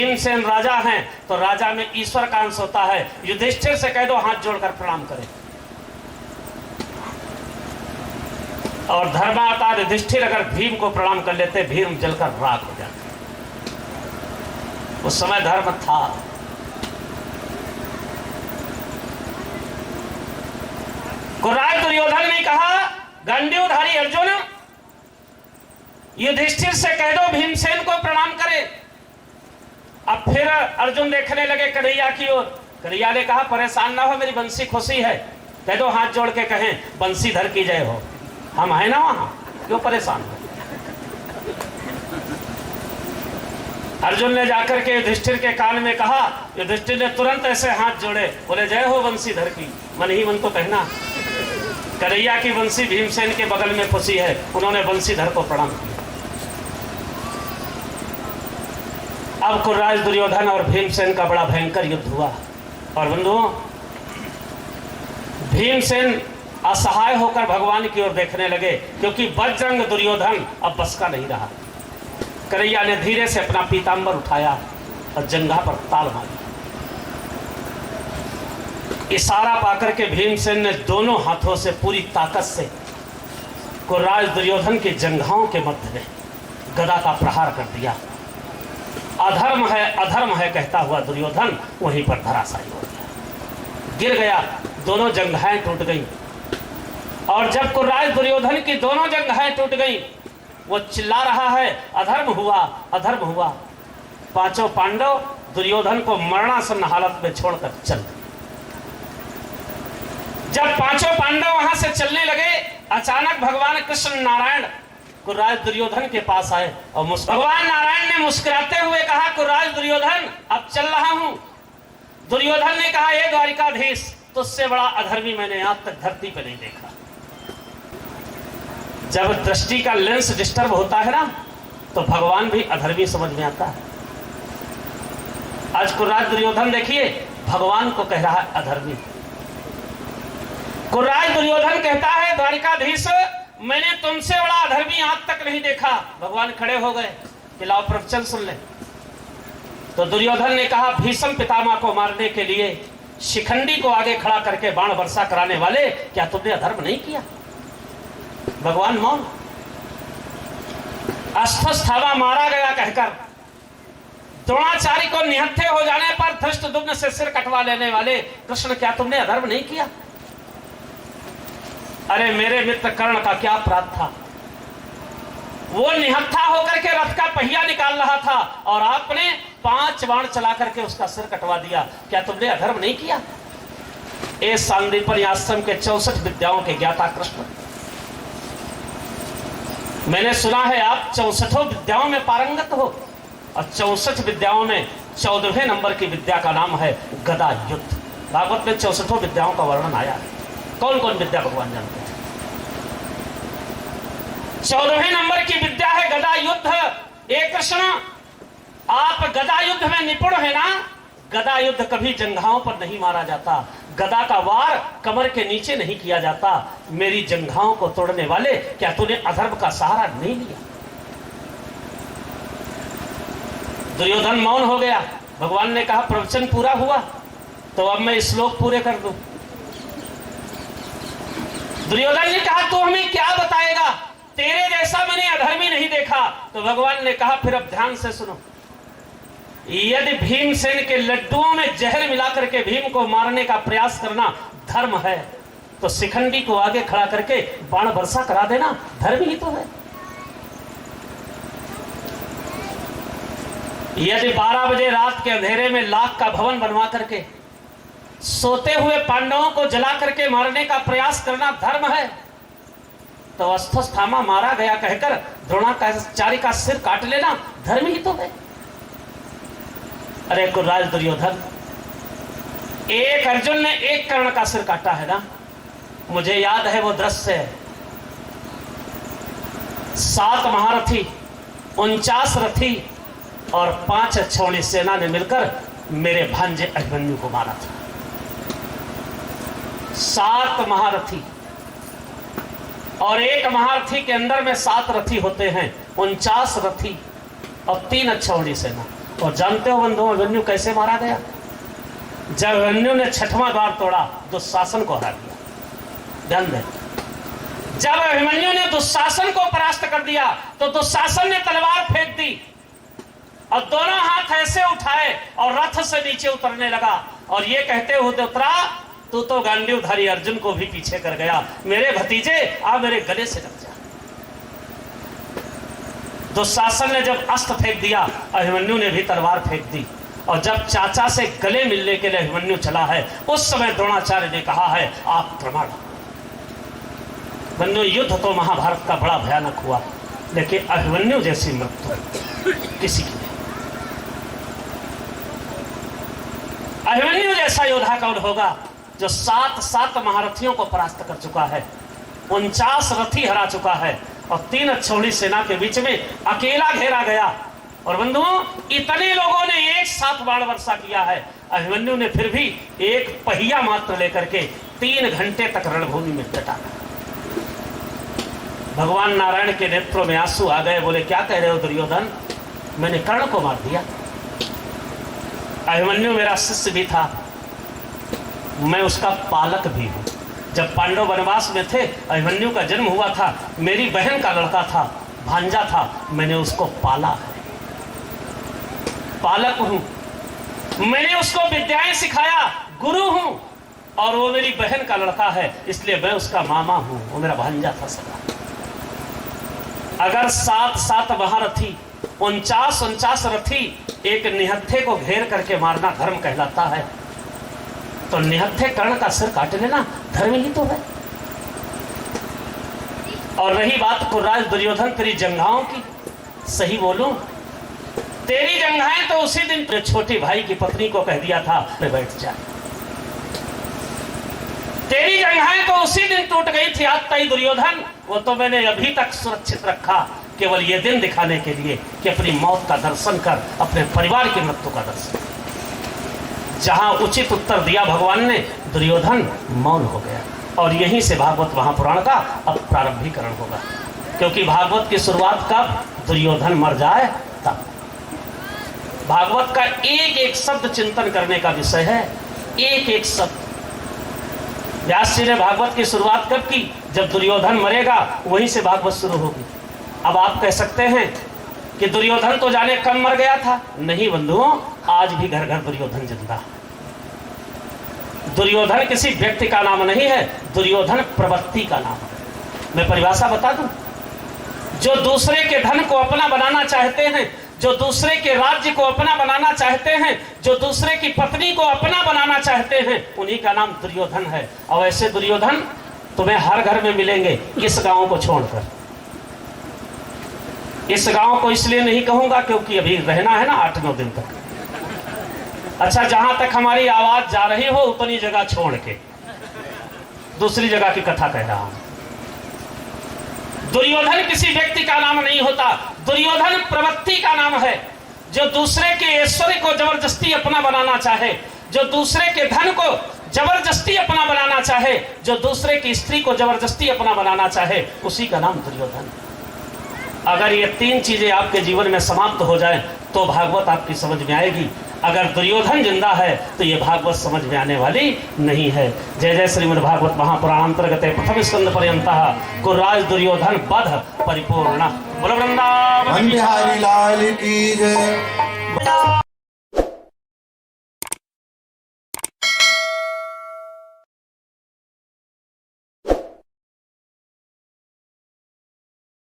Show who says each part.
Speaker 1: भीमसेन राजा हैं तो राजा में ईश्वर का अंश होता है। युधिष्ठिर से कह दो हाथ जोड़कर प्रणाम करें। और धर्मावतार युधिष्ठिर अगर भीम को प्रणाम कर लेते, भीम जलकर राख हो जाते। उस समय धर्म था। कुराज दुर्योधन ने कहा, गांडीवधारी अर्जुन, युधिष्ठिर से कह दो भीमसेन को प्रणाम करे। अब फिर अर्जुन देखने लगे कन्हैया की ओर। कन्हैया ने कहा, परेशान ना हो, मेरी बंसी खुशी है, कह दो हाथ जोड़ के कहें बंसीधर की जय हो। हम है ना वहां, क्यों परेशान हो। अर्जुन ने जाकर के युधिष्ठिर के कान में कहा। युधिष्ठिर ने तुरंत ऐसे हाथ जोड़े, बोले जय हो बंसीधर की। मन ही मन को कहना, कन्हैया की बंसी भीमसेन के बगल में फंसी है। उन्होंने बंसीधर को प्रणाम किया। अब कुर्राज दुर्योधन और भीमसेन का बड़ा भयंकर युद्ध हुआ। और बंधुओं, भीमसेन असहाय होकर भगवान की ओर देखने लगे, क्योंकि बजरंग दुर्योधन अब बस का नहीं रहा। कन्हैया ने धीरे से अपना पीतांबर उठाया और जंघा पर ताल मारी। इशारा पाकर के भीमसेन ने दोनों हाथों से पूरी ताकत से कुर्राज दुर्योधन की जंघाओं के मध्य में गदा का प्रहार कर दिया। अधर्म है कहता हुआ दुर्योधन वहीं पर धराशायी हो गया, गिर गया। दोनों जंघाएं टूट गईं। और जब कुर्राज दुर्योधन की दोनों जंघाएं टूट गईं, वो चिल्ला रहा है, अधर्म हुआ, अधर्म हुआ। पांचों पांडव दुर्योधन को मरणासन्न हालत में छोड़कर चल गए। जब पांचों पांडव वहां से चलने लगे, अचानक भगवान कृष्ण नारायण कुर्राज दुर्योधन के पास आए और भगवान नारायण ने मुस्कुराते हुए कहा, कुर्राज दुर्योधन, अब चल रहा हूं। दुर्योधन ने कहा, हे द्वारिकाधीश, तुझसे बड़ा अधर्मी मैंने आज तक धरती पर नहीं देखा। जब दृष्टि का लेंस डिस्टर्ब होता है ना, तो भगवान भी अधर्मी समझ में आता है। आज कुर्राज दुर्योधन देखिए, भगवान को कह रहा है अधर्मी। कुर्राज दुर्योधन कहता है, द्वारिकाधीश, मैंने तुमसे बड़ा अधर्मी आज तक नहीं देखा। भगवान खड़े हो गए कि लाओ प्रवचन सुन ले। तो दुर्योधन ने कहा, भीष्म पितामह को मारने के लिए शिखंडी को आगे खड़ा करके बाण वर्षा कराने वाले, क्या तुमने अधर्म नहीं किया? भगवान मौन। अश्वत्थामा मारा गया कहकर द्रोणाचार्य को निहत्थे हो जाने पर धृष्टद्युम्न से सिर कटवा लेने वाले कृष्ण, क्या तुमने अधर्म नहीं किया? अरे मेरे मित्र कर्ण का क्या अपराध था? वो निहत्था होकर के रथ का पहिया निकाल रहा था और आपने 5 बाण चला करके उसका सिर कटवा दिया। क्या तुमने अधर्म नहीं किया? ए सांदीपनि आश्रम के 64 विद्याओं के ज्ञाता कृष्ण, मैंने सुना है आप 64 विद्याओं में पारंगत हो, और 64 विद्याओं में 14वें नंबर की विद्या का नाम है गदा युद्ध। भागवत में 64 विद्याओं का वर्णन आया है। कौन कौन विद्या भगवान जानते हैं? 14वें नंबर की विद्या है गदा युद्ध। एक कृष्ण, आप गदा युद्ध में निपुण है ना? गदा युद्ध कभी जंघाओं पर नहीं मारा जाता, गदा का वार कमर के नीचे नहीं किया जाता। मेरी जंघाओं को तोड़ने वाले, क्या तूने अधर्म का सहारा नहीं लिया? दुर्योधन मौन हो गया। भगवान ने कहा, प्रवचन पूरा हुआ तो अब मैं श्लोक पूरे कर दूं। दुर्योधन ने कहा, तू हमें क्या बताएगा? तेरे जैसा मैंने अधर्मी नहीं देखा। तो भगवान ने कहा, फिर अब ध्यान से सुनो। यदि भीमसेन के लड्डुओं में जहर मिलाकर के भीम को मारने का प्रयास करना धर्म है, तो शिखंडी को आगे खड़ा करके बाण वर्षा करा देना धर्म ही तो है। यदि 12 बजे रात के अंधेरे में लाख का भवन बनवा करके सोते हुए पांडवों को जला करके मारने का प्रयास करना धर्म है, तो अश्वत्थामा मारा गया कहकर द्रोणाचार्य का सिर काट लेना धर्म ही तो है। अरे कुर्राज दुर्योधन, एक अर्जुन ने एक कर्ण का सिर काटा है ना, मुझे याद है वो दृश्य। 7 महारथी, 49 रथी और 5 छौड़ी सेना ने मिलकर मेरे भांजे अभिमन्यु को मारा था। 7 महारथी, और एक महारथी के अंदर में 7 रथी होते हैं, 49 रथी और 3 छौड़ी सेना। और जानते हो बंधुओं अभिमन्यु कैसे मारा गया? जब अभिमन्यु ने छठवां द्वार तोड़ा, दुशासन को हरा दिया। ध्यान दें, जब अभिमन्यु ने दुशासन को परास्त कर दिया तो दुशासन ने तलवार फेंक दी और दोनों हाथ ऐसे उठाए और रथ से नीचे उतरने लगा और ये कहते हुए उतरा, तू तो गांडीवधारी अर्जुन को भी पीछे कर गया, मेरे भतीजे आ मेरे गले से लग जा। दुशासन ने जब अस्त्र फेंक दिया, अभिमन्यु ने भी तलवार फेंक दी और जब चाचा से गले मिलने के लिए अभिमन्यु चला है, उस समय द्रोणाचार्य ने कहा है आक्रमण। बंधु युद्ध तो महाभारत का बड़ा भयानक हुआ, लेकिन अभिमन्यु जैसी मृत्यु किसी की नहीं। अभिमन्यु जैसा योद्धा कौन होगा जो 7 महारथियों को परास्त कर चुका है, 49 रथी हरा चुका है और 3 अक्षौहिणी सेना के बीच में अकेला घेरा गया। और बंधुओं इतने लोगों ने एक साथ बाण वर्षा किया है, अभिमन्यु ने फिर भी एक पहिया मात्र लेकर के 3 घंटे तक रणभूमि में डटा। भगवान नारायण के नेत्रों में आंसू आ गए, बोले क्या कह रहे हो दुर्योधन, मैंने कर्ण को मार दिया। अभिमन्यु मेरा शिष्य भी था, मैं उसका पालक भी हूं। जब पांडव वनवास में थे, अभिमन्यु का जन्म हुआ था, मेरी बहन का लड़का था, भांजा था, मैंने उसको पाला है, पालक हूं। मैंने उसको विद्याएं सिखाया, गुरु हूं, और वो मेरी बहन का लड़का है, इसलिए मैं उसका मामा हूं, वो मेरा भांजा था सदा। अगर 7 महारथी 49 रथी एक निहत्थे को घेर करके मारना धर्म कहलाता है, तो निहत्थे कर्ण का सिर काट लेना धर्म ही तो है। और रही बात कुर्राज दुर्योधन तेरी जंघाओं की, सही बोलूं तेरी जंघाएं तो उसी दिन छोटे भाई की पत्नी को कह दिया था बैठ जा। तेरी जंघाएं तो उसी दिन टूट गई थी आत्ताई दुर्योधन, वो तो मैंने अभी तक सुरक्षित रखा, केवल ये दिन दिखाने के लिए कि अपनी मौत का दर्शन कर, अपने परिवार की मृत्यु का दर्शन। जहां उचित उत्तर दिया भगवान ने, दुर्योधन मौन हो गया। और यहीं से भागवत महापुराण का अब प्रारंभीकरण होगा, क्योंकि भागवत की शुरुआत कब, दुर्योधन मर जाए तब। भागवत का एक एक शब्द चिंतन करने का विषय है, एक एक शब्द। व्यास जी ने भागवत की शुरुआत कब की, जब दुर्योधन मरेगा, वहीं से भागवत शुरू होगी। अब आप कह सकते हैं कि दुर्योधन तो जाने कब मर गया था, नहीं बंधुओं, आज भी घर घर दुर्योधन जिंदा। दुर्योधन किसी व्यक्ति का नाम नहीं है, दुर्योधन प्रवृत्ति का नाम है। मैं परिभाषा बता दूं, जो दूसरे के धन को अपना बनाना चाहते हैं, जो दूसरे के राज्य को अपना बनाना चाहते हैं, जो दूसरे की पत्नी को अपना बनाना चाहते हैं, उन्हीं का नाम दुर्योधन है। और ऐसे दुर्योधन तुम्हें हर घर में मिलेंगे, इस गांव को छोड़कर। इस गांव को इसलिए नहीं कहूंगा क्योंकि अभी रहना है ना 8-9 दिन तक। अच्छा, जहां तक हमारी आवाज जा रही हो उतनी जगह छोड़ के दूसरी जगह की कथा कह रहा हूं। दुर्योधन किसी व्यक्ति का नाम नहीं होता, दुर्योधन प्रवृत्ति का नाम है। जो दूसरे के ऐश्वर्य को जबरदस्ती अपना बनाना चाहे, जो दूसरे के धन को जबरदस्ती अपना बनाना चाहे, जो दूसरे की स्त्री को जबरदस्ती अपना बनाना चाहे, उसी का नाम दुर्योधन। अगर ये 3 चीजें आपके जीवन में समाप्त हो जाए तो भागवत आपकी समझ में आएगी। अगर दुर्योधन जिंदा है तो ये भागवत समझ में आने वाली नहीं है। जय जय श्रीमद् भागवत महापुराण अंतर्गत प्रथम स्कंद पर्यंतः कुर्राज दुर्योधन वध परिपूर्ण। बोलो वृंदावन बिहारी लाल की जय।